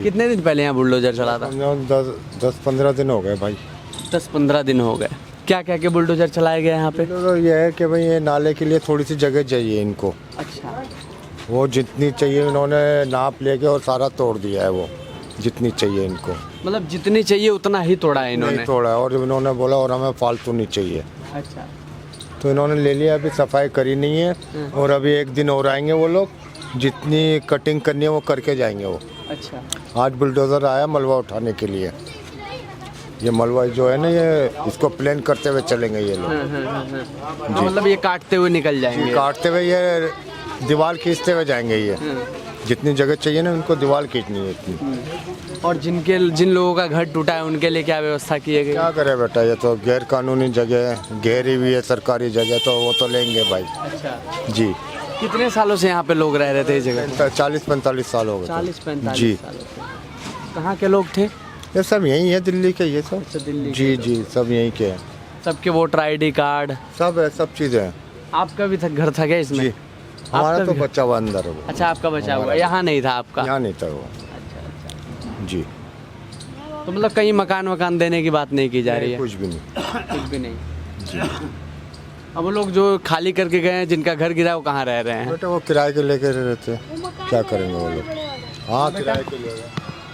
कितने दिन पहले यहाँ बुलडोजर चला था? 10-15 दिन हो गए भाई। 10-15 दिन हो गए। क्या क्या के बुलडोजर चलाए गए यहाँ पे? तो ये है कि भाई ये नाले के लिए थोड़ी सी जगह चाहिए इनको। अच्छा, वो जितनी चाहिए इन्होंने नाप लेके और सारा तोड़ दिया है, वो जितनी चाहिए इनको मतलब जितनी चाहिए उतना ही तोड़ा है इन्होंने। नहीं तोड़ा है, और इन्होंने बोला और हमें फालतू नहीं चाहिए, अच्छा, तो इन्होंने ले लिया। अभी सफाई करी नहीं है और अभी एक दिन और आएंगे वो लोग, जितनी कटिंग करनी है वो करके जाएंगे वो। अच्छा, आज बुलडोज़र आया मलबा उठाने के लिए। ये मलबा जो है ना, ये इसको प्लेन करते हुए चलेंगे ये लोग। तो मतलब ये काटते हुए निकल जाएंगे? काटते हुए ये दीवार खींचते हुए जाएंगे। ये जितनी जगह चाहिए ना उनको दीवार खींचनी है इतनी। और जिन लोगों का घर टूटा है उनके लिए क्या व्यवस्था की गई? क्या करे बेटा, ये तो गैर कानूनी जगह है, घेरी हुई है सरकारी जगह, तो वो तो लेंगे भाई। अच्छा, जी। कितने सालों से यहाँ पे लोग रह रहे थे इस जगह? 40-45 साल हो गए। 40-45 जी। सालों से। कहाँ के लोग थे? ये सब यही है, दिल्ली के ये सब। अच्छा, दिल्ली जी के जी, सब यहीं के हैं। सबके वोटर ID कार्ड? सब है, सब चीज़ें हैं। आपका भी घर था क्या इसमें? जी, हमारा आपका तो भी? बच्चा हुआ अंदर है वो। अच्छा, आपका बचा हुआ, यहाँ नहीं था आपका? यहाँ नहीं था वो। अच्छा अच्छा। जी, तो मतलब कहीं मकान देने की बात नहीं की जा रही है? कुछ भी नहीं। कुछ भी नहीं। अब वो लोग जो खाली करके गए हैं, जिनका घर गिरा, वो कहाँ रह रहे हैं? बेटा वो किराए के लेके रहते हैं, क्या करेंगे वो लोग? हाँ, किराए के लिए।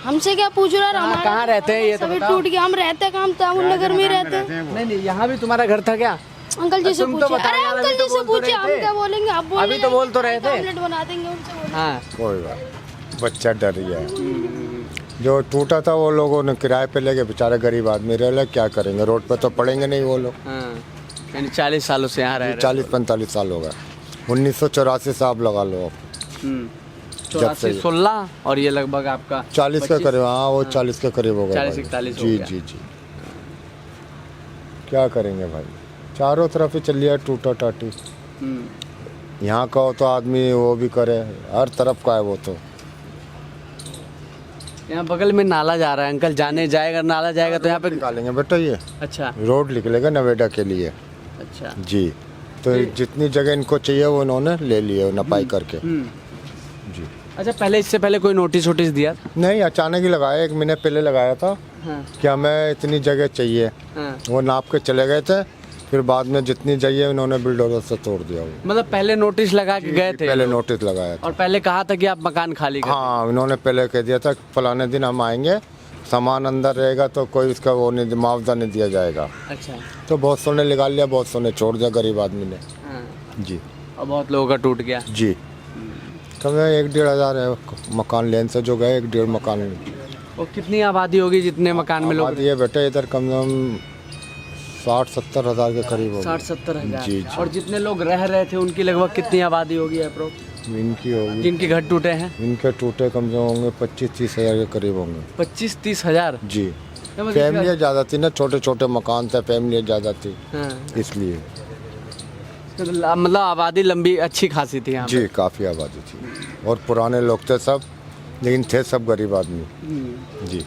हमसे क्या पूछ रहा है? हमारा कहाँ रहते हैं ये तो सभी बताओ। टूट गया। हम रहते कहाँ? तामुल नगर में रहते हैं। नहीं नहीं, यहाँ भी तुम्हारा घर था क्या? अंकल जी से तुम तो पूछे। बताओ अरे यार, अंकल अभी तो जी से बोल तो पूछे, रहे हम थे। क्या बोलेंगे? आप बोल अभी तो बोल तो रहे थे। ऑमलेट बना देंगे उनसे बोलेंगे। हाँ, कोई बात, बच्चा डर गया है। जो टूटा था वो लोगों ने किराए पे लेके, बेचारे गरीब आदमी रह रहे, क्या करेंगे? रोड पे तो पड़ेंगे नहीं वो लोग। हाँ। यानी 40 सालों से यहाँ रह रहे हैं। 40-45 साल हो गए। 1984 से आप लगा लो। 84-16 और ये लगभग आपका 40 के करीब। हाँ, वो 40 के करीब हो गए। 40-41 हो जी गया। जी जी। क्या करेंगे भाई, चारों तरफ ही चल रहा टूटा टाटी। यहाँ का हो तो आदमी वो भी करे, हर तरफ का है वो तो। यहाँ बगल में नाला जा रहा है अंकल, जाएगा नाला जाएगा तो यहाँ पे निकालेंगे बेटा ये। अच्छा रोड निकलेगा नोएडा के लिए। अच्छा। जी, तो जितनी जगह इनको चाहिए वो इन्होंने ले लिए नपाई करके। जी। अच्छा, पहले इससे पहले कोई नोटिस दिया? नहीं, अचानक ही लगाया, 1 महीने पहले लगाया था। हाँ। कि हमें इतनी जगह चाहिए। हाँ। वो नाप के चले गए थे, फिर बाद में जितनी चाहिए उन्होंने बुलडोजर से तोड़ दिया वो। मतलब पहले नोटिस लगा के गए थे? पहले नोटिस लगाया था। और पहले कहा था कि आप मकान खाली करें? हाँ, इन्होंने पहले कह दिया था फलाने दिन हम आएंगे, सामान अंदर रहेगा तो कोई उसका वो नहीं, मुआवजा नहीं दिया जाएगा। अच्छा। तो बहुत सोने निकाल लिया, बहुत सोने छोड़ दिया गरीब आदमी ने। हाँ। जी। और बहुत लोगों का टूट गया? जी, कम 1-1.5 हज़ार है मकान लेन से जो गए, 1-1.5 मकान। और कितनी आबादी होगी जितने मकान में लोग? ये बेटा इधर कम से कम 60-70 हज़ार के करीब होगी। 60-70 हजार। जी, जी। और जितने लोग रह रहे थे उनकी लगभग कितनी आबादी होगी अप्रोक्स? इनकी होगी, जिनके घर टूटे हैं? इनके टूटे कम से कम होंगे 25-30 हज़ार के करीब होंगे। 25-30 हजार? जी, फैमिलियाँ ज़्यादा थी ना, छोटे छोटे मकान थे, फैमिलियाँ ज़्यादा थी, हाँ। इसलिए। मतलब आबादी लंबी अच्छी खासी थी यहाँ पे? जी, काफ़ी आबादी थी और पुराने लोग थे सब, लेकिन थे सब गरीब आदमी। जी।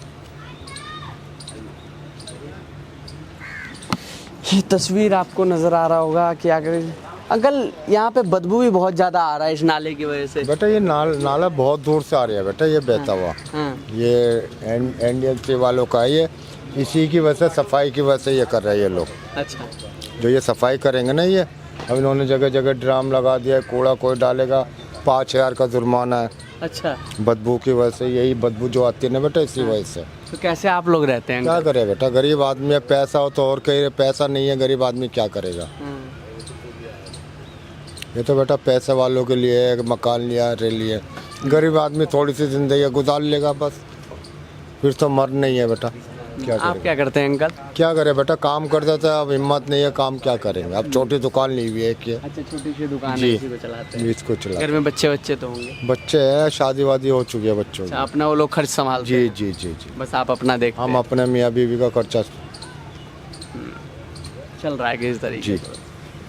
ये तस्वीर आपको नजर आ रहा होगा कि अगर अंकल यहाँ पे बदबू भी बहुत ज्यादा आ रहा है इस नाले की वजह से? बेटा ये नाला बहुत दूर से आ रहा है बेटा, ये बहता हुआ। हाँ। ये NDLC वालों का है ये, इसी की वजह से, सफाई की वजह से ये कर रहे हैं ये लोग। अच्छा। जो ये सफाई करेंगे ना, ये अब इन्होंने जगह जगह ड्राम लगा दिया है, कूड़ा कोई डालेगा 5,000 का जुर्माना है। अच्छा, बदबू की वजह से, यही बदबू जो आती है ना बेटा, इसी वजह से। तो कैसे आप लोग रहते हैं क्या अंकल? करे बेटा, गरीब आदमी है, पैसा हो तो और कहीं, पैसा नहीं है, गरीब आदमी क्या करेगा? हाँ। ये तो बेटा पैसे वालों के लिए है, मकान लिया रह लिए, गरीब आदमी थोड़ी सी जिंदगी गुजार लेगा बस, फिर तो मर नहीं है बेटा। क्या आप करेगा? क्या करते हैं अंकल? क्या करे बेटा, काम करते थे, अब हिम्मत नहीं है, काम क्या करेंगे? अब छोटी दुकान ली हुई है कि अच्छा, छोटी सी दुकान है, जी। इसी को चलाते हैं? इसको चला। घर में बच्चे तो होंगे? बच्चे हैं, शादी वादी हो चुकी है बच्चों अच्छा, की। अपना वो लोग खर्च संभालते जी हैं? जी जी जी। बस आप अपना देखते हम हैं? अपने मियाँ बीवी का खर्चा। चल रहा है कि इस तरीके जी। से?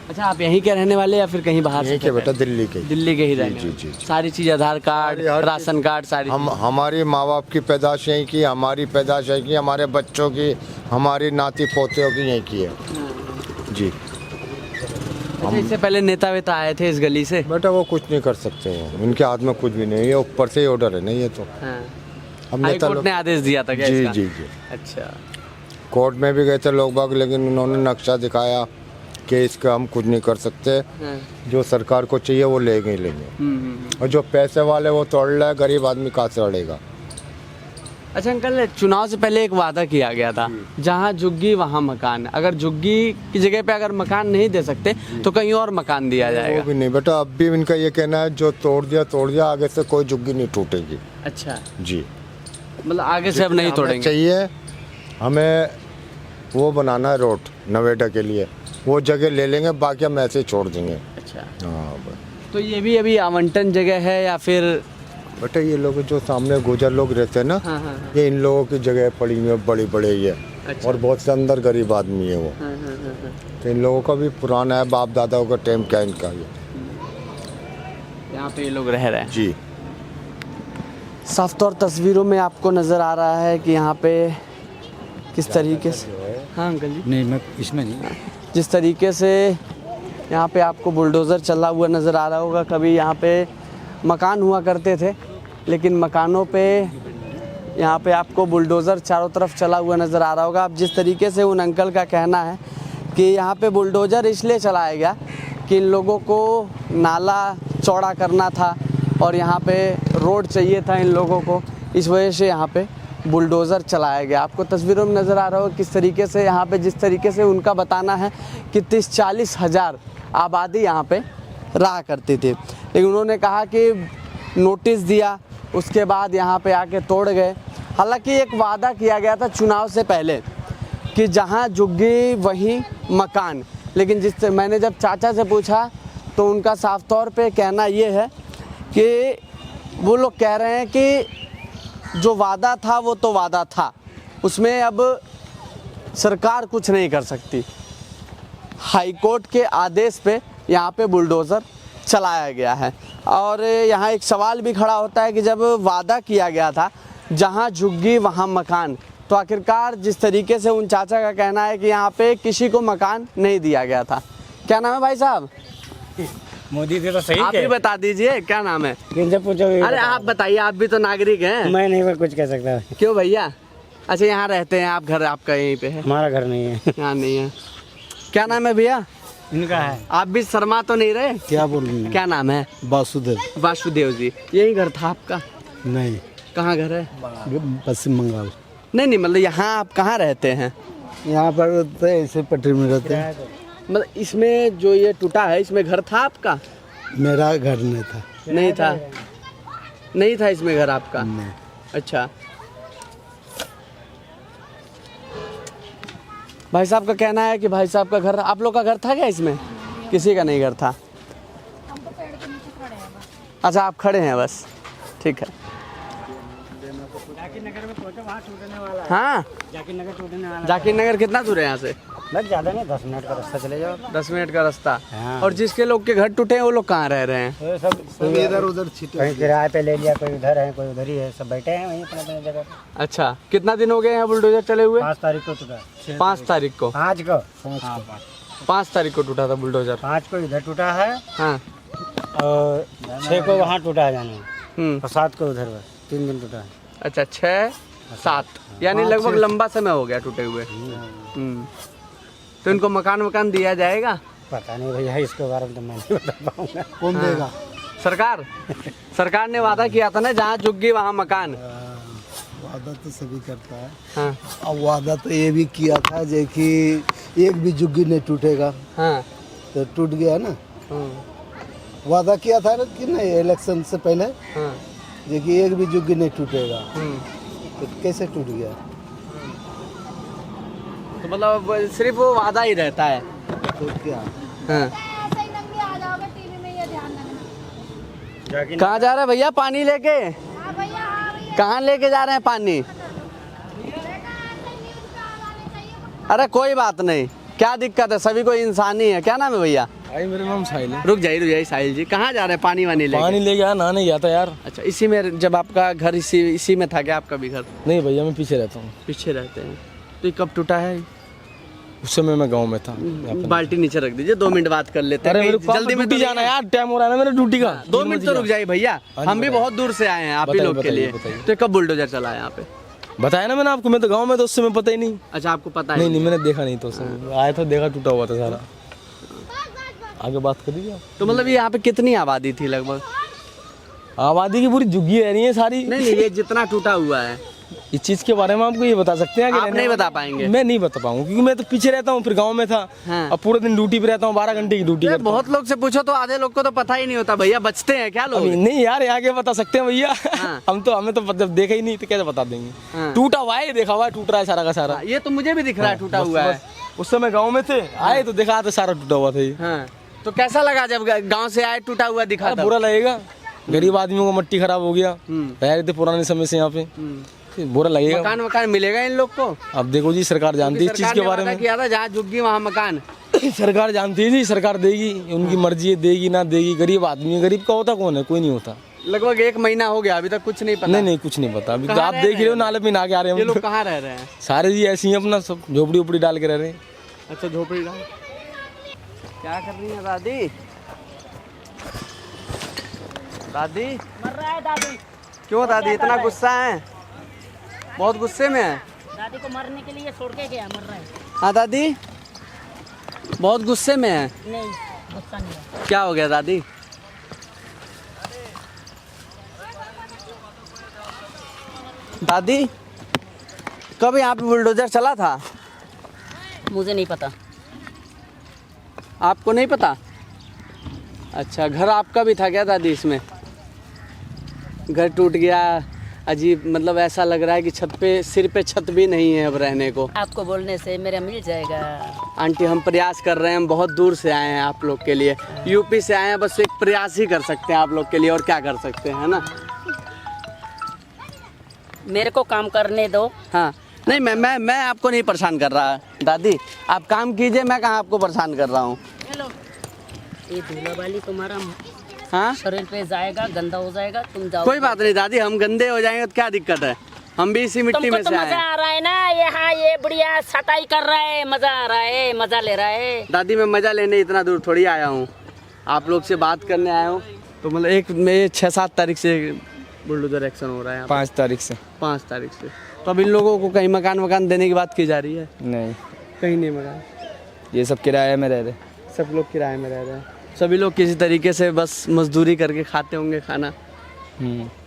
अच्छा, आप यहीं के रहने वाले या फिर कहीं बाहर से? यहीं के बेटा, दिल्ली के। दिल्ली के ही जी, रहने जी, वाले? जी, जी। सारी चीज, आधार कार्ड, सारी हर राशन कार्ड, सारी हमारी माँ बाप की पैदाश यहीं की, हमारी पैदाश यहीं की, हमारे बच्चों की, हमारी नाती पोतियों की यहीं की है। जी। अच्छा, इससे पहले नेता वेता आए थे इस गली से? बेटा वो कुछ नहीं कर सकते, वो उनके हाथ में कुछ भी नहीं है, ये ऊपर से ही ऑर्डर है ना ये तो। हाँ। अब हाई नेता कोर्ट लोग ने आदेश दिया था क्या जी इसका? जी जी अच्छा। कोर्ट में भी गए थे लोग बाग, लेकिन उन्होंने नक्शा दिखाया कि इसका हम कुछ नहीं कर सकते, हाँ। जो सरकार को चाहिए वो लेंगे ही लेंगे। और जो पैसे वाले वो तोड़ रहे हैं, गरीब आदमी कहाँ से अड़ेगा। अच्छा अंकल, चुनाव से पहले एक वादा किया गया था, जहाँ झुग्गी वहाँ मकान। अगर झुग्गी की जगह पे अगर मकान नहीं दे सकते तो कहीं और मकान दिया वो जाएगा। भी नहीं बेटा, अब भी इनका ये कहना है जो तोड़ दिया, आगे से कोई झुग्गी नहीं टूटेगी। अच्छा, जी, मतलब आगे से अब नहीं हमें तोड़ेंगे। चाहिए, हमें वो बनाना है रोड नवेटा के लिए, वो जगह ले लेंगे, बाकी हम ऐसे ही छोड़ देंगे। अच्छा, हाँ बस। तो ये भी अभी आवंटन जगह है या फिर? बेटा ये लोग जो सामने गुजर लोग रहते हैं ना, हाँ, हाँ, हाँ। ये इन लोगों की जगह पड़ी हुई है, बड़ी बड़े ये। अच्छा। और बहुत से अंदर गरीब आदमी है वो। हाँ, हाँ, हाँ, हाँ। तो इन लोगों का भी पुराना है, बाप दादाओं का टाइम क्या इनका ये। यहाँ पे ये लोग रह रहे हैं। जी, साफ तौर तस्वीरों में आपको नज़र आ रहा है कि यहाँ पे किस तरीके से, हाँ अंकल जी, नहीं मैं इसमें नहीं। जिस तरीके से यहाँ पे आपको बुलडोज़र चला हुआ नज़र आ रहा होगा। कभी यहाँ पे मकान हुआ करते थे, लेकिन मकानों पे यहाँ पे आपको बुलडोज़र चारों तरफ चला हुआ नज़र आ रहा होगा। अब जिस तरीके से उन अंकल का कहना है कि यहाँ पे बुलडोज़र इसलिए चलाया गया कि इन लोगों को नाला चौड़ा करना था और यहाँ पे रोड चाहिए था इन लोगों को, इस वजह से यहाँ पे बुलडोज़र चलाया गया। आपको तस्वीरों में नज़र आ रहा होगा किस तरीके से यहाँ पे, जिस तरीके से उनका बताना है कि 30-40 हज़ार आबादी यहाँ पे रहा करती थी, लेकिन उन्होंने कहा कि नोटिस दिया, उसके बाद यहाँ पे आके तोड़ गए। हालांकि एक वादा किया गया था चुनाव से पहले कि जहाँ झुग्गी वहीं मकान, लेकिन मैंने जब चाचा से पूछा तो उनका साफ तौर पे कहना ये है कि वो लोग कह रहे हैं कि जो वादा था वो तो वादा था, उसमें अब सरकार कुछ नहीं कर सकती। हाई कोर्ट के आदेश पे यहाँ पे बुलडोज़र चलाया गया है। और यहाँ एक सवाल भी खड़ा होता है कि जब वादा किया गया था जहाँ झुग्गी वहाँ मकान, तो आखिरकार जिस तरीके से उन चाचा का कहना है कि यहाँ पे किसी को मकान नहीं दिया गया था। क्या नाम है भाई साहब? मोदी जी तो सही आप ही बता दीजिए क्या नाम है। किनसे पूछोगे? अरे आप बताइए, आप भी तो नागरिक हैं। मैं नहीं कुछ कह सकता। क्यों भैया? अच्छा, यहाँ रहते हैं आप, घर आपका यहीं पे है? हमारा घर नहीं है। यहाँ नहीं है। क्या नाम है भैया? इनका है। आप भी शर्मा तो नहीं रहे? क्या बोल रहे हैं? क्या नाम है? वासुदेव। वासुदेव जी, यही घर था आपका? नहीं, कहाँ घर है? पश्चिम बंगाल। नहीं, मतलब यहाँ आप कहाँ रहते हैं? यहाँ पर रहते हैं, ऐसे पटरी में रहते हैं। मतलब इसमें जो ये टूटा है, इसमें घर था आपका? मेरा घर नहीं था। नहीं था? नहीं था इसमें घर आपका? नहीं। अच्छा, भाई साहब का कहना है कि भाई साहब का घर, आप लोग का घर था क्या इसमें? किसी का नहीं घर था। अच्छा, आप खड़े हैं बस, ठीक है। जाकिर नगर में पहुंचे, वहाँ टूटने वाला है। हाँ, जाकिर नगर टूटने वाला जाकिर नगर कितना दूर है यहाँ से? है। बस ज़्यादा नहीं, 10 मिनट का रास्ता चले जाओ। 10 मिनट का रास्ता। हाँ। और जिसके लोग के घर टूटे हैं वो लोग कहाँ रह रहे हैं? तो सब इधर उधर छिटे। कहीं किराए पे ले लिया, कोई उधर है, कोई उधर ही है, सब बैठे हैं वहीं अपने अपने जगह पे। अच्छा, कितना दिन हो गए हैं बुलडोजर चले हुए? 5 तारीख को टूटा। 5 तारीख को। 5 को। 5 तारीख को टूटा था बुलडोजर। 5 को इधर टूटा है हाँ। और 6 को वहाँ टूटा है जाने, और 7 को उधर बस 3 दिन टूटा है। अच्छा, 6, 7 यानी लगभग लंबा समय हो गया टूटे हुए। तो इनको मकान दिया जाएगा? पता नहीं भैया, इसके बारे में तो मैं नहीं बता पाऊंगा। कौन देगा? सरकार। सरकार ने वादा किया था ना, जहाँ झुग्गी वहाँ मकान। वादा तो सभी करता है। हाँ, अब वादा तो ये भी किया था जो कि एक भी झुग्गी नहीं टूटेगा, हाँ, तो टूट गया ना। हाँ, वादा किया था ना कि नहीं, इलेक्शन से पहले, हाँ, जो कि एक भी झुग्गी नहीं टूटेगा, हम्म। तो कैसे टूट गया? तो मतलब सिर्फ वो वादा ही रहता है। तो क्या? हाँ। कहाँ जा रहे हैं भैया पानी लेके? कहाँ लेके जा रहे हैं पानी? अरे कोई बात नहीं, क्या दिक्कत है, सभी को इंसानी है। क्या नाम है भैया? भाई मेरा नाम साहिल है। रुक जाइए साहिल जी, कहाँ जा रहे हैं पानी वानी लेके? पानी ले गया, नहाने गया था यार। अच्छा, इसी में, जब आपका घर इसी में था क्या आपका भी घर? नहीं भैया, मैं पीछे रहता हूँ। पीछे रहते हैं। तो ये कब टूटा है? उस समय मैं गांव में था। बाल्टी नीचे रख दीजिए, 2 मिनट बात कर लेते हैं। अरे मेरे को जल्दी में ड्यूटी तो जाना है यार, टाइम हो रहा है ना मेरे ड्यूटी का। 2 मिनट तो रुक जाइए भैया, हम भी बहुत दूर से आए हैं आप ही बताइए, लोग के लिए। बताइए। तो कब बुलडोजर चला है यहाँ पे? बताया ना मैंने आपको, मैं तो गांव में तो उस समय पता ही नहीं। अच्छा, आपको पता है? नहीं नहीं, मैंने देखा नहीं तो उस समय आया था, देखा टूटा हुआ था सारा। आगे बात करिए। तो मतलब यहाँ पे कितनी आबादी थी लगभग? आबादी की पूरी झुग्गी रह रही है सारी। नहीं, ये जितना टूटा हुआ है इस चीज के बारे में आपको ये बता सकते हैं कि आप नहीं बता पाएंगे? मैं नहीं बता पाऊंगा क्योंकि मैं तो पीछे रहता हूँ, फिर गांव में था। हाँ। अब पूरे दिन ड्यूटी पे रहता हूँ, 12 घंटे की ड्यूटी करता हूँ। बहुत लोग से पूछो तो आधे लोग को तो पता ही नहीं होता भैया, बचते हैं क्या लोग? अभी नहीं यार, आगे बता सकते हैं भैया। हाँ। हमें तो जब देखा ही नहीं तो कैसे बता देंगे। हाँ। टूटा हुआ है, देखा हुआ है, टूट रहा है सारा का सारा। ये तो मुझे भी दिख रहा है टूटा हुआ है। उस समय गाँव में थे, आए तो देखा तो सारा टूटा हुआ था ये। हाँ। तो कैसा लगा जब गांव से आए टूटा हुआ दिखा? अरे बुरा लगेगा, गरीब आदमियों को मट्टी खराब हो गया, रह रहे थे पुराने समय से यहाँ पे, बुरा लगेगा। मकान मिलेगा इन लोग को? अब देखो जी, सरकार जानती है इस चीज के बारे में। किया था जहाँ झुग्गी वहाँ मकान। सरकार जानती है जी, सरकार देगी, उनकी मर्जी है, देगी ना देगी। गरीब आदमी है, गरीब का होता कौन है? कोई नहीं होता। लगभग 1 महीना हो गया, अभी तक कुछ नहीं पता? नहीं, कुछ नहीं पता। अभी आप देख रहे हो नाले पे ना के आ रहे हैं ये हम। लोग कहाँ रह रहे हैं? सारे जी ऐसे ही अपना सब झोपड़ी उपड़ी डाल के रह रहे हैं। अच्छा, झोपड़ी डाल। क्या कर रही है दादी? दादी मर रहा है दादी। क्यों दादी इतना गुस्सा है? बहुत गुस्से में है दादी को मरने के लिए छोड़ के गया, मर रहा है। हाँ दादी बहुत गुस्से में है। नहीं, गुस्सा नहीं है। क्या हो गया दादी? दादी कब यहाँ पे बुलडोजर चला था? मुझे नहीं पता। आपको नहीं पता? अच्छा, घर आपका भी था क्या दादी इसमें? घर टूट गया, अजीब, मतलब ऐसा लग रहा है कि छत पे, सिर पे छत भी नहीं है अब रहने को। आपको बोलने से मेरा मिल जाएगा। आंटी हम प्रयास कर रहे हैं, हम बहुत दूर से आए हैं आप लोग के लिए, यूपी से आए हैं, बस एक प्रयास ही कर सकते हैं आप लोग के लिए, और क्या कर सकते हैं, है ना? मेरे को काम करने दो। हाँ, नहीं मैं आपको नहीं परेशान कर रहा दादी, आप काम कीजिए, मैं कहाँ आपको परेशान कर रहा हूँ। ये धूला वाली तुम्हारा हाँ, शरीर पे जाएगा, गंदा हो जाएगा, तुम जाओ। कोई बात नहीं दादी, हम गंदे हो जाएंगे तो क्या दिक्कत है, हम भी इसी मिट्टी तुमको में तो से आए मजा हैं। आ रहा है ना, यहाँ ये बढ़िया सताई कर रहा है, मजा आ रहा है, मजा ले रहा है। दादी मैं मजा लेने इतना दूर थोड़ी आया हूँ, आप लोग से बात करने आया हूँ। तो मतलब एक में 6-7 तारीख से बुलडोजर एक्शन हो रहा है। 5 तारीख से। 5 तारीख से। तो अब इन लोगों को कहीं मकान देने की बात की जा रही है? नहीं, कहीं नहीं मकान, ये सब किराए में रह रहे। सब लोग किराए में रह रहे हैं। सभी लोग किसी तरीके से बस मजदूरी करके खाते होंगे खाना,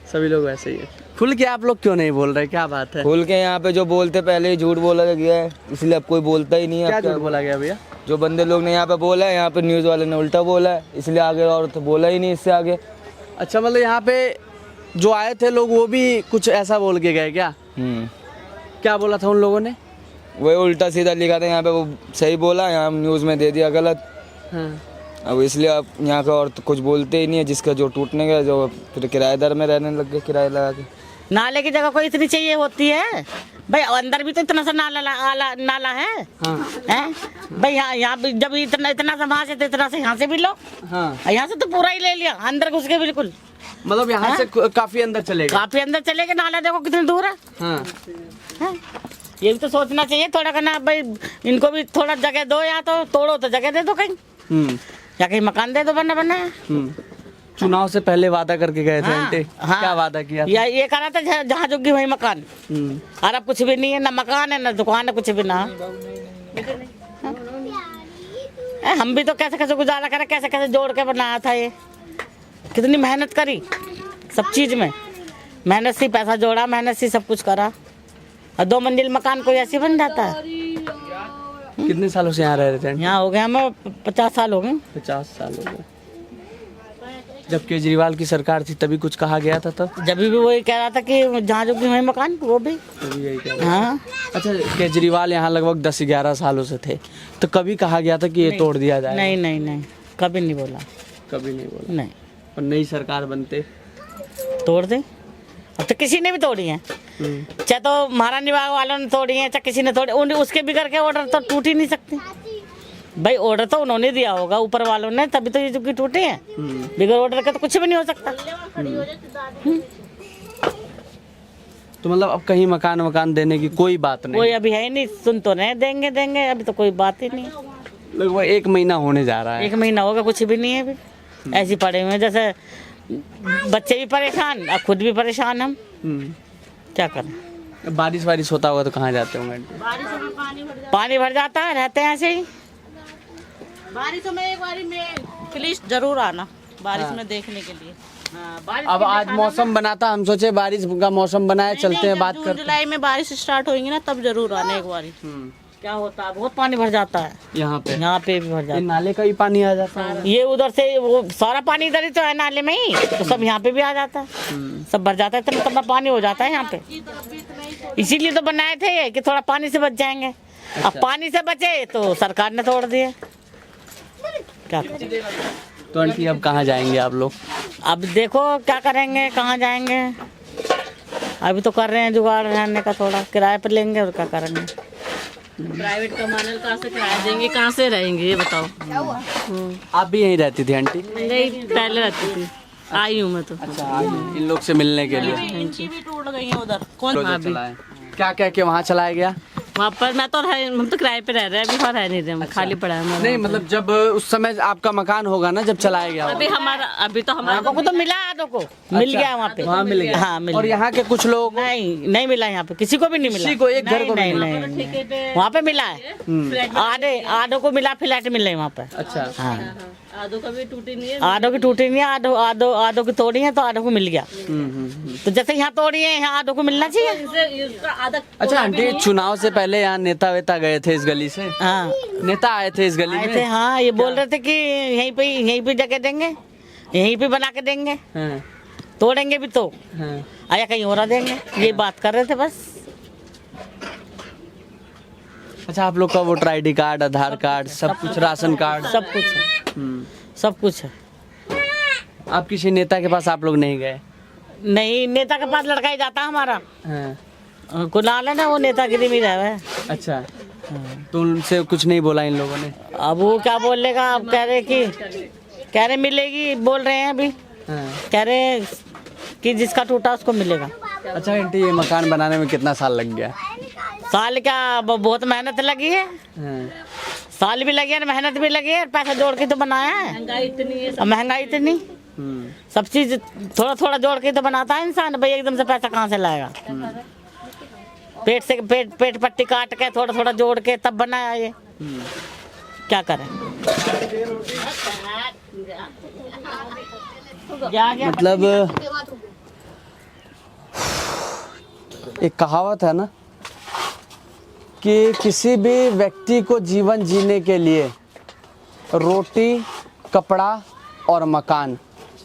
सभी लोग वैसे ही है। खुल के आप लोग क्यों नहीं बोल रहे, क्या बात है? खुल के यहाँ पे जो बोलते पहले ही झूठ बोला गया है, इसलिए अब कोई बोलता ही नहीं है। क्या अब झूठ बोला गया भैया? जो बंदे लोग ने यहाँ पे बोला है, यहाँ पे न्यूज़ वाले ने उल्टा बोला है, इसलिए आगे और तो बोला ही नहीं इससे आगे। अच्छा, मतलब यहाँ पे जो आए थे लोग वो भी कुछ ऐसा बोल के गए क्या? क्या बोला था उन लोगों ने? वही उल्टा सीधा लिखा था यहाँ पे, वो सही बोला, यहाँ न्यूज़ में दे दिया गलत। हाँ। अब इसलिए अब यहाँ का और तो कुछ बोलते ही नहीं है, जिसका जो टूटने का, जो फिर किराएदार में रहने लग गए किराया लगा के। नाले की जगह कोई इतनी चाहिए होती है भाई, अंदर भी तो इतना सा नाला है। हाँ। हैं भाई, यहाँ भी जब इतना सा वहाँ से तो इतना से यहाँ से भी लो। हाँ। यहाँ से तो पूरा ही ले लिया, अंदर घुस के बिल्कुल। मतलब यहाँ से काफी अंदर चलेगा? काफी अंदर चलेगा, नाला देखो कितनी दूर है। हाँ। हैं? ये भी तो सोचना चाहिए थोड़ा करना भाई, इनको भी थोड़ा जगह दो, या तो तोड़ो तो जगह दे दो कहीं, या कहीं मकान दे दो बना। चुनाव से पहले वादा करके गए थे हाँ, आंटी? हाँ। क्या वादा किया था? ये करा था जहाँ जुग्गी वही मकान। और अब कुछ भी नहीं है, ना मकान है ना दुकान है, कुछ भी ना। हम भी तो कैसे कैसे गुजारा करें, कैसे कैसे जोड़ के बनाया था ये, कितनी मेहनत करी, सब चीज में मेहनत से पैसा जोड़ा, मेहनत से सब कुछ करा, और 2 मंजिल मकान कोई ऐसे बन जाता है। कितने सालों से यहाँ रह रहे थे? यहाँ हो गया हमें 50 साल हो गए। 50 साल हो गए। जब केजरीवाल की सरकार थी तभी कुछ कहा गया था तब? जब भी वही कह रहा था कि जहाँ जो वही मकान, वो भी तभी यही कह रहा था। हाँ। अच्छा, केजरीवाल यहाँ लगभग 10-11 सालों से थे, तो कभी कहा गया था कि ये तोड़ दिया जाए? नहीं, कभी नहीं बोला। कभी नहीं बोला? नहीं। और नई सरकार बनते तोड़ दे, अब तो किसी ने भी तोड़ी है, चाहे तो महारानी बाग वालों ने तोड़ी है, चाहे किसी ने तोड़ी, उसके बिगड़ के ऑर्डर तो टूट ही नहीं सकते भाई। ऑर्डर तो उन्होंने दिया होगा ऊपर वालों ने, तभी तो ये जो टूटे हैं। बिगड़ ऑर्डर का तो कुछ भी नहीं हो सकता। तो मतलब अब कहीं मकान देने की कोई बात नहीं? कोई अभी है ही नहीं, सुन तो नहीं देंगे देंगे, अभी तो कोई बात ही नहीं। लगभग 1 महीना होने जा रहा है। 1 महीना होगा, कुछ भी नहीं है अभी। ऐसे पड़े हुए हैं, जैसे बच्चे भी परेशान और खुद भी परेशान हम। क्या करें? बारिश वारिश होता होगा तो कहाँ जाते होंगे? पानी भर जाता है, रहते हैं ऐसे ही। बारिशों में एक बारी में प्लीज जरूर आना बारिश में देखने के लिए। अब आज मौसम बना था, हम सोचे बारिश का मौसम बना है, चलते हैं बात जून करते जुलाई में बारिश स्टार्ट होगी ना, तब जरूर आना एक बारी। क्या होता है, बहुत पानी भर जाता है यहाँ पे। यहाँ पे भी भर ये जाता नाले का ही पानी आ जाता है। है। ये उधर से वो सारा पानी इधर ही तो है नाले में ही, तो सब यहाँ पे भी आ जाता है, सब भर जाता है, इतना पानी हो जाता है यहाँ पे। इसीलिए तो बनाए थे ये कि थोड़ा पानी से बच जाएंगे। अब पानी से बचे तो सरकार ने तोड़ दिए। क्या करें? तो आंटी अब कहाँ जाएंगे आप लोग? अब देखो क्या करेंगे, कहाँ जाएंगे। अभी तो कर रहे हैं जुगाड़ रहने का, थोड़ा किराए पर लेंगे और क्या करेंगे। प्राइवेट कमाने कहाँ से किराया देंगे, कहाँ से रहेंगे ये बताओ। आप भी यहीं रहती थी आंटी? यही पहले रहती थी, आई हूँ मैं तो। अच्छा, इन लोग से मिलने के लिए। इनकी भी टूट गई है उधर। कौन प्रोजेक्ट चलाए। क्या क्या के वहाँ चलाया गया? वहाँ पर मैं तो हम तो किराए पे रह रहे हैं, अभी वहाँ रह नहीं रहे, खाली पड़ा है हमारा। नहीं मतलब जब उस समय आपका मकान होगा ना, जब चलाया गया अभी हमारा आदों को तो मिला, आदों को मिल गया वहाँ पे। वहाँ मिल गया। हाँ मिल और गया। यहाँ के कुछ लोग? नहीं मिला, यहाँ पे किसी को भी नहीं मिला। किसी को एक घर को नहीं, नहीं नहीं। वहाँ पे मिला है, आधो को मिला, फ्लैट मिले वहाँ पे। अच्छा। हाँ, आधो का भी टूटी नहीं है, आधो की टूटी नहीं है, आधो की तोड़ी है तो आधो को मिल गया। तो जैसे यहाँ तोड़ी है, यहाँ आधो को मिलना चाहिए। अच्छा आंटी, चुनाव से पहले यहाँ नेता वेता गए थे इस गली से? हाँ नेता आए थे इस गली आए में? थे, हाँ। ये बोल रहे थे कि यहीं पे जगह देंगे, यहीं पे बना के देंगे, हाँ, तोड़ेंगे भी तो हाँ। आया कहीं और देंगे, ये बात कर रहे थे बस। अच्छा, आप लोग का वोटर ID कार्ड, आधार कार्ड, सब कुछ, राशन कार्ड? सब कुछ है, सब कुछ है। आप किसी नेता के पास आप लोग नहीं गए? नहीं, नेता के पास लड़का ही जाता हमारा, हाँ। कुणाल है ना, वो नेतागिरी में रहा है। अच्छा, तो उनसे कुछ नहीं बोला इन लोगों ने? अब वो क्या बोलेगा, अब कह रहे मिलेगी, बोल रहे हैं अभी, हाँ। कह रहे कि जिसका टूटा उसको मिलेगा। अच्छा आंटी, ये मकान बनाने में कितना साल लग गया? साल क्या, बहुत मेहनत लगी है। हाँ। साल भी लगी है, मेहनत भी लगी है, पैसा जोड़ के तो बनाया है। महंगाई इतनी है, अब महंगाई इतनी, सब चीज थोड़ा थोड़ा जोड़ के तो बनाता है इंसान। भाई एकदम से पैसा कहाँ से लाएगा? पेट पट्टी काट के थोड़ा थोड़ा जोड़ के तब बनाया ये। क्या करें? मतलब एक कहावत है ना कि किसी भी व्यक्ति को जीवन जीने के लिए रोटी, कपड़ा और मकान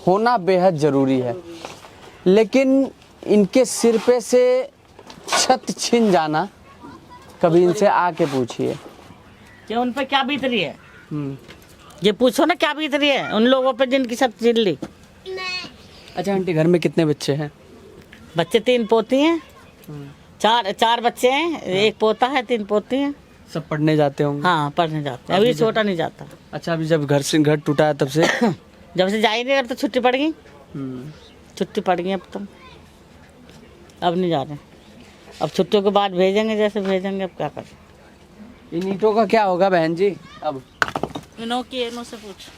होना बेहद ज़रूरी है, लेकिन इनके सिर पे से छत छिन जाना, कभी इनसे आके पूछिए कि उन पे क्या बीत रही है। ये पूछो ना क्या बीत रही है उन लोगों पे जिनकी सब छिन ली। अच्छा आंटी, घर में कितने बच्चे हैं? बच्चे 3 पोती हैं, चार बच्चे हैं, 1 पोता है, 3 पोती हैं। सब पढ़ने जाते होंगे? हाँ पढ़ने जाते हैं, अभी छोटा नहीं जाता। अच्छा, अभी जब घर टूटा है तब से? जब से जा ही नहीं, अब तो छुट्टी पड़ गई, छुट्टी पड़ गई, अब नहीं जा रहे। अब छुट्टियों के बाद भेजेंगे, जैसे भेजेंगे, अब क्या करें। इन ईंटों का क्या होगा बहन जी? अब इनो से पूछ।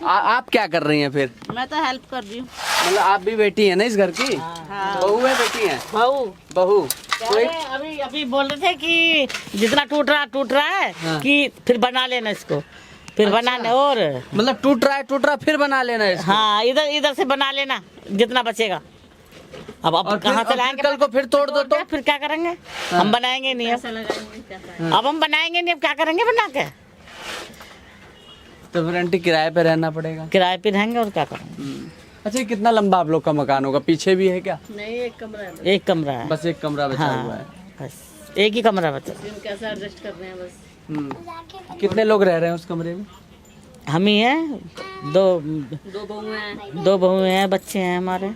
आप क्या कर रही हैं फिर? मैं तो हेल्प कर रही हूँ। मतलब आप भी बेटी है ना इस घर की? बहू है, बेटी है? बहू। अभी बोल रहे थे कि जितना टूट रहा है कि फिर बना लेना इसको, फिर बनाने और मतलब टूट रहा फिर बना लेना इसको? हाँ, इधर से बना लेना जितना बचेगा। अब कहाँ से लाएंगे? कल को फिर तोड़ दो तो फिर क्या करेंगे? हम बनाएंगे नहीं अब हम बनाएंगे नहीं, अब क्या करेंगे बना के? तो फिर आंटी किराए पे रहना पड़ेगा? किराए पे रहेंगे और क्या करेंगे। अच्छा, कितना लंबा आप लोग का मकान होगा? पीछे भी है क्या? नहीं, एक कमरा है, एक कमरा है, बस एक कमरा बचा हुआ है। बस एक ही कमरा बचा। कैसे एडजस्ट कर रहे हैं बस। कितने लोग रह रहे हैं उस कमरे में? हम ही हैं, 2 बहुएं हैं, बच्चे हैं हमारे,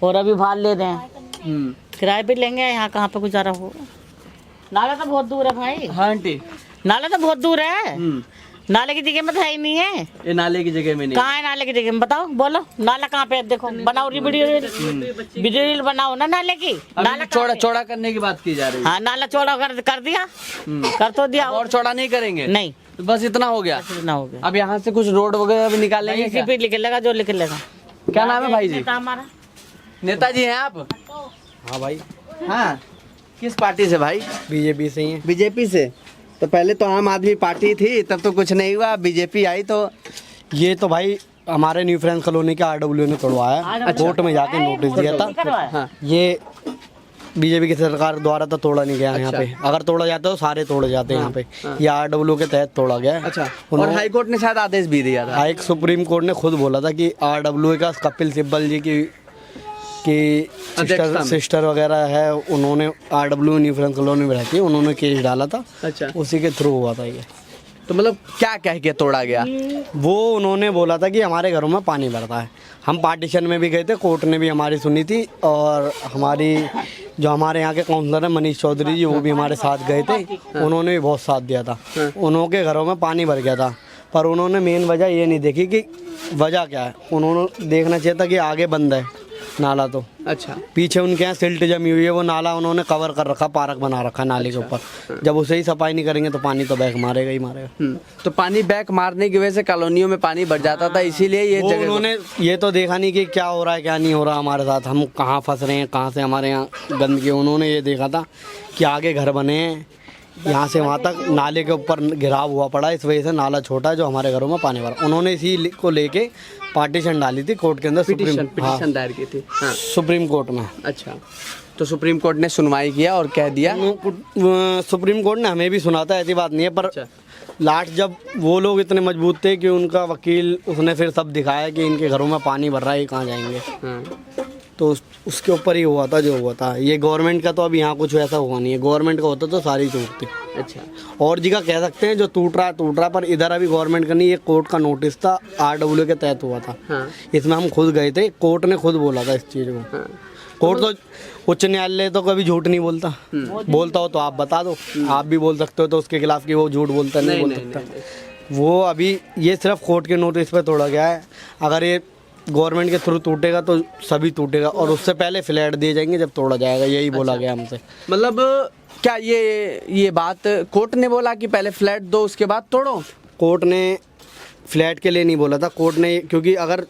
और अभी भाड़ ले रहे हैं, किराए पे लेंगे। यहाँ कहाँ पे गुजारा हो? नाला तो बहुत दूर है भाई। हाँ आंटी, नाला तो बहुत दूर है, नाले की जगह में तो है ही नहीं है। ये नाले की जगह में नहीं। कहाँ है नाले की जगह में बताओ, बोलो नाला कहाँ पे है? देखो बनाओ वीडियो बनाओ ना नाले की। नाला चौड़ा चौड़ा करने की बात की जा रही है। हाँ नाला चौड़ा कर दिया, कर तो दिया। और चौड़ा नहीं करेंगे? नहीं, तो बस इतना हो गया। इतना हो गया। अब यहाँ से कुछ रोड वगैरह भी निकालेंगे इसी पे निकलेगा जो निकलेगा। क्या नाम है भाई जी? हमारा नेताजी हैं आप? हाँ भाई, हाँ। किस पार्टी से भाई? बीजेपी से ही है। बीजेपी से। तो पहले तो आम आदमी पार्टी थी, तब तो कुछ नहीं हुआ, बीजेपी आई तो ये तो भाई हमारे न्यू फ्रेंड्स कॉलोनी का आरडब्ल्यू ने तोड़वाया, कोर्ट में जाके नोटिस दिया था। हाँ। ये बीजेपी की सरकार द्वारा तो तोड़ा नहीं गया यहाँ पे, अगर तोड़ा जाता तो सारे तोड़े जाते यहाँ पे। ये आरडब्ल्यू के तहत तोड़ा गया है। अच्छा। और हाई कोर्ट ने शायद आदेश भी दिया था। एक सुप्रीम कोर्ट ने खुद बोला था कि आरडब्ल्यू का कपिल सिब्बल जी की सिस्टर वगैरह है, उन्होंने आरडब्ल्यू न्यू फ्रेंड्स कॉलोनी में रहती है, उन्होंने केस डाला था। अच्छा। उसी के थ्रू हुआ था ये। तो मतलब क्या कह के तोड़ा गया? वो उन्होंने बोला था कि हमारे घरों में पानी भरता है। हम पार्टीशन में भी गए थे, कोर्ट ने भी हमारी सुनी थी, और हमारी जो हमारे यहाँ के काउंसलर हैं मनीष चौधरी जी, वो भी हमारे साथ गए थे, उन्होंने भी बहुत साथ दिया था। उन्होंने घरों में पानी भर गया था, पर उन्होंने मेन वजह ये नहीं देखी कि वजह क्या है। उन्होंने देखना चाहिए था कि आगे बंद है नाला, तो अच्छा पीछे उनके यहाँ सिल्ट जमी हुई है, वो नाला उन्होंने कवर कर रखा, पार्क बना रखा नाले के ऊपर। जब उसे ही सफाई नहीं करेंगे तो पानी तो बैक मारेगा ही मारेगा। तो पानी बैक मारने की वजह से कॉलोनियों में पानी भर जाता था, इसीलिए ये जगह उन्होंने ये तो देखा नहीं कि क्या हो रहा है क्या नहीं हो रहा हमारे साथ, हम कहाँ फंस रहे हैं, कहाँ से हमारे यहाँ गंदगी। उन्होंने ये देखा था कि आगे घर बने हैं, यहाँ से वहाँ तक नाले के ऊपर घिराव हुआ पड़ा, इस वजह से नाला छोटा है जो हमारे घरों में पानी भरा। उन्होंने इसी को लेके पार्टीशन डाली थी कोर्ट के अंदर, पिटीशन दायर की थी। हाँ। सुप्रीम कोर्ट में। अच्छा। तो सुप्रीम कोर्ट ने सुनवाई किया और कह दिया? सुप्रीम कोर्ट ने हमें भी सुना था, ऐसी बात नहीं है, पर लास्ट जब वो लोग इतने मजबूत थे कि उनका वकील उसने फिर सब दिखाया कि इनके घरों में पानी भर रहा है, कहाँ जाएंगे। हाँ। तो उसके ऊपर ही हुआ था जो हुआ था। ये गवर्नमेंट का तो अब यहाँ कुछ वैसा हुआ नहीं है, गवर्नमेंट का होता तो सारी टूटती। अच्छा। और जगह कह सकते हैं जो टूट रहा है, पर इधर अभी गवर्नमेंट का नहीं, ये कोर्ट का नोटिस था, आरडब्ल्यू के तहत हुआ था। हाँ। इसमें हम खुद गए थे, कोर्ट ने खुद बोला था इस चीज़ को। हाँ। कोर्ट तो उच्च न्यायालय तो कभी झूठ नहीं बोलता, बोलता हो तो आप बता दो, आप भी बोल सकते हो तो उसके खिलाफ कि वो झूठ बोलता नहीं बोल सकता। वो अभी ये सिर्फ कोर्ट के नोटिस पे तोड़ा गया है, अगर ये गवर्नमेंट के थ्रू टूटेगा तो सभी टूटेगा, और उससे पहले फ्लैट दिए जाएंगे जब तोड़ा जाएगा, यही बोला गया हमसे। मतलब क्या ये बात कोर्ट ने बोला कि पहले फ्लैट दो उसके बाद तोड़ो? कोर्ट ने फ्लैट के लिए नहीं बोला था, कोर्ट ने, क्योंकि अगर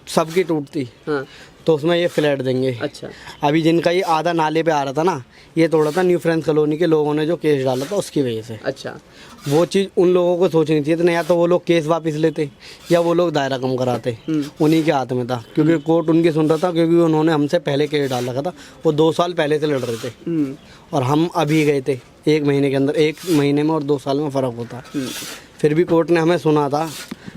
सबकी टूटती हाँ। तो उसमें ये फ्लैट देंगे। अच्छा। अभी जिनका ये आधा नाले पे आ रहा था ना, ये तोड़ा था न्यू फ्रेंड्स कॉलोनी के लोगों ने जो केस डाला था उसकी वजह से। अच्छा। वो चीज़ उन लोगों को सोचनी चाहिए थी, या तो वो लोग केस वापस लेते या वो लोग दायरा कम कराते, उन्हीं के हाथ में था, क्योंकि कोर्ट उनकी सुन रहा था, क्योंकि उन्होंने हमसे पहले केस डाल रखा था, वो 2 साल पहले से लड़ रहे थे और हम अभी गए थे 1 महीने के अंदर। 1 महीने में और 2 साल में फ़र्क होता है। फिर भी कोर्ट ने हमें सुना था,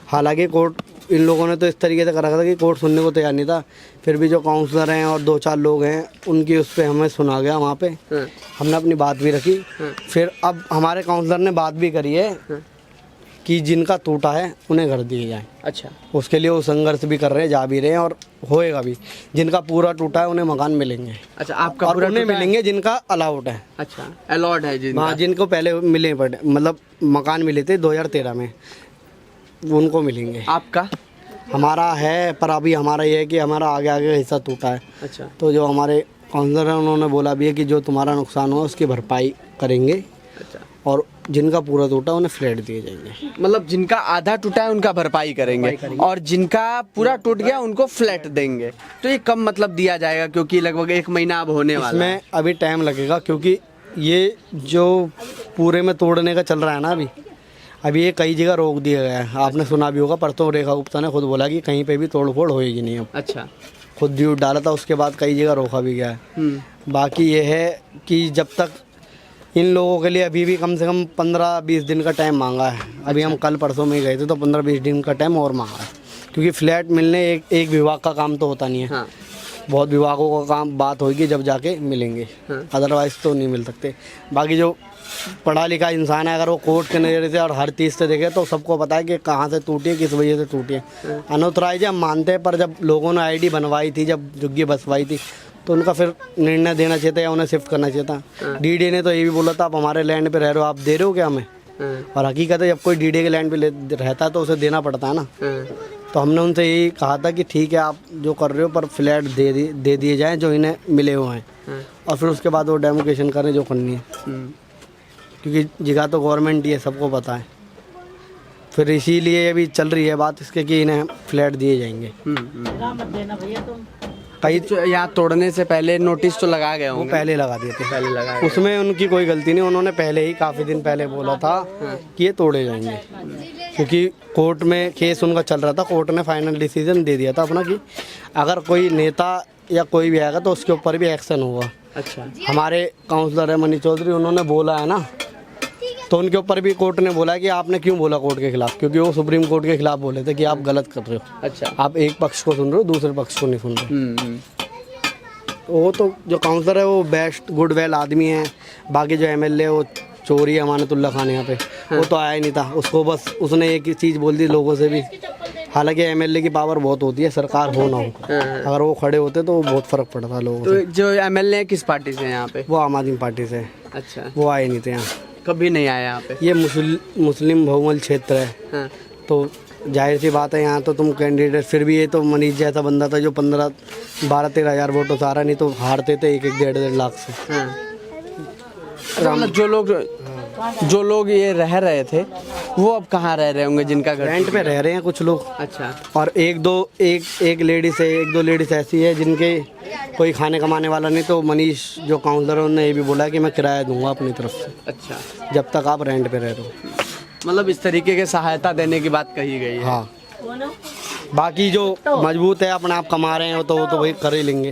हालांकि कोर्ट इन लोगों ने तो इस तरीके से कर रखा था कि कोर्ट सुनने को तैयार नहीं था, फिर भी जो काउंसलर हैं और 2-4 लोग हैं उनकी उस पर हमें सुना गया वहाँ पे। हमने अपनी बात भी रखी। फिर अब हमारे काउंसलर ने बात भी करी है कि जिनका टूटा है उन्हें घर दिए जाएं। अच्छा। उसके लिए वो संघर्ष भी कर रहे हैं, जा भी रहे हैं और होएगा भी। जिनका पूरा टूटा है उन्हें मकान मिलेंगे। अच्छा। आपका और पूरा उन्हें टूटा है? मिलेंगे जिनका अलाउड है। अच्छा, अलॉट है जिनका। हाँ, जिनको पहले मिले पड़े, मतलब मकान मिले थे 2013 में, उनको मिलेंगे। आपका? हमारा है, पर अभी हमारा ये है कि हमारा आगे आगे हिस्सा टूटा है। अच्छा। तो जो हमारे काउंसलर हैं उन्होंने बोला भी है कि जो तुम्हारा नुकसान हुआ उसकी भरपाई करेंगे। अच्छा। और जिनका पूरा टूटा उन्हें फ्लैट दिए जाएंगे। मतलब जिनका आधा टूटा है उनका भरपाई करेंगे और जिनका पूरा टूट गया उनको फ्लैट देंगे। तो ये कब मतलब दिया जाएगा, क्योंकि लगभग 1 महीना अब होने वाला है? इसमें अभी टाइम लगेगा, क्योंकि ये जो पूरे में तोड़ने का चल रहा है ना, अभी ये कई जगह रोक दिया गया है। आपने सुना भी होगा, परसों रेखा गुप्ता ने खुद बोला कि कहीं पे भी तोड़ फोड़ होएगी नहीं अब। अच्छा। खुद भी डाला था, उसके बाद कई जगह रोका भी गया है। बाकी ये है कि जब तक इन लोगों के लिए अभी भी कम से कम 15-20 दिन का टाइम मांगा है। अभी हम कल परसों में गए थे तो 15-20 दिन का टाइम और मांगा है, क्योंकि फ्लैट मिलने एक विभाग का काम तो होता नहीं है। हाँ। बहुत विभागों का काम बात होगी जब जाके मिलेंगे। अदरवाइज तो नहीं मिल सकते। बाकी जो पढ़ा लिखा इंसान है, अगर वो कोर्ट के नज़रिए से और हर चीज़ से देखे तो सबको पता है कि कहाँ से टूटी है, किस वजह से टूटी है। अनऑथराइज हम मानते हैं, पर जब लोगों ने आईडी बनवाई थी, जब झुग्गी बसवाई थी, तो उनका फिर निर्णय देना चाहिए था या उन्हें शिफ्ट करना चाहिए था। डीडी ने तो ये भी बोला था, आप हमारे लैंड पे रह रहे हो, आप दे रहे हो क्या हमें? और हकीकत है जब कोई डीडे के लैंड पे रहता है तो उसे देना पड़ता है ना। तो हमने उनसे यही कहा था कि ठीक है आप जो कर रहे हो पर फ्लैट दे दिए जाएं जो इन्हें मिले हुए हैं, और फिर उसके बाद वो डेमोकेशन करें जो करनी है, क्योंकि जगह तो गवर्नमेंट ही है, सबको पता है। फिर इसीलिए अभी चल रही है बात इसके कि इन्हें फ्लैट दिए जाएंगे। कहीं यहाँ तोड़ने से पहले नोटिस तो लगा गए वो होंगे। पहले लगा दिए थे, पहले लगा उसमें उनकी कोई गलती नहीं, उन्होंने पहले ही काफ़ी दिन पहले बोला था कि ये तोड़े जाएंगे, क्योंकि कोर्ट में केस उनका चल रहा था। कोर्ट ने फाइनल डिसीजन दे दिया था अपना कि अगर कोई नेता या कोई भी आएगा तो उसके ऊपर भी एक्शन होगा। अच्छा। हमारे काउंसलर है मनीष चौधरी, उन्होंने बोला है ना, तो उनके ऊपर भी कोर्ट ने बोला कि आपने क्यों बोला कोर्ट के खिलाफ, क्योंकि वो सुप्रीम कोर्ट के खिलाफ बोले थे कि आप गलत कर रहे हो। अच्छा। आप एक पक्ष को सुन रहे हो, दूसरे पक्ष को नहीं सुन रहे। वो तो जो काउंसलर है वो बेस्ट गुड वेल आदमी है। बाकी जो एमएलए वो चोरी है अमानतुल्लाह खान यहाँ पे, वो तो आया ही नहीं था। उसको बस उसने एक ही चीज़ बोल दी लोगों से भी, हालांकि एमएलए की पावर बहुत होती है, सरकार हो ना हो, अगर वो खड़े होते तो बहुत फ़र्क पड़ता लोगों तो से। जो एमएलए किस पार्टी से हैं यहाँ पे? वो आम आदमी पार्टी से है। अच्छा। वो आए नहीं थे यहाँ, कभी नहीं आया यहाँ पे? ये मुस्लिम बहुमल क्षेत्र है। हाँ। तो जाहिर सी बात है यहाँ तो तुम कैंडिडेट, फिर भी ये तो मनीष जैसा बंदा था जो 12-13 हज़ार वोटों से आ रहा, नहीं तो हारते थे 1-1.5 लाख से। हाँ। मतलब जो लोग ये रह रहे थे वो अब कहाँ रह रहे होंगे जिनका घर? रेंट पे रह रहे हैं कुछ लोग। अच्छा। और एक दो लेडीज ऐसी है जिनके कोई खाने कमाने वाला नहीं, तो मनीष जो काउंसलर है उन्होंने ये भी बोला कि मैं किराया दूंगा अपनी तरफ से, अच्छा, जब तक आप रेंट पे रह रहे हो। मतलब इस तरीके की सहायता देने की बात कही गई है। हाँ, बाकी जो मजबूत है अपने आप कमा रहे हैं तो वो तो वही कर ही लेंगे।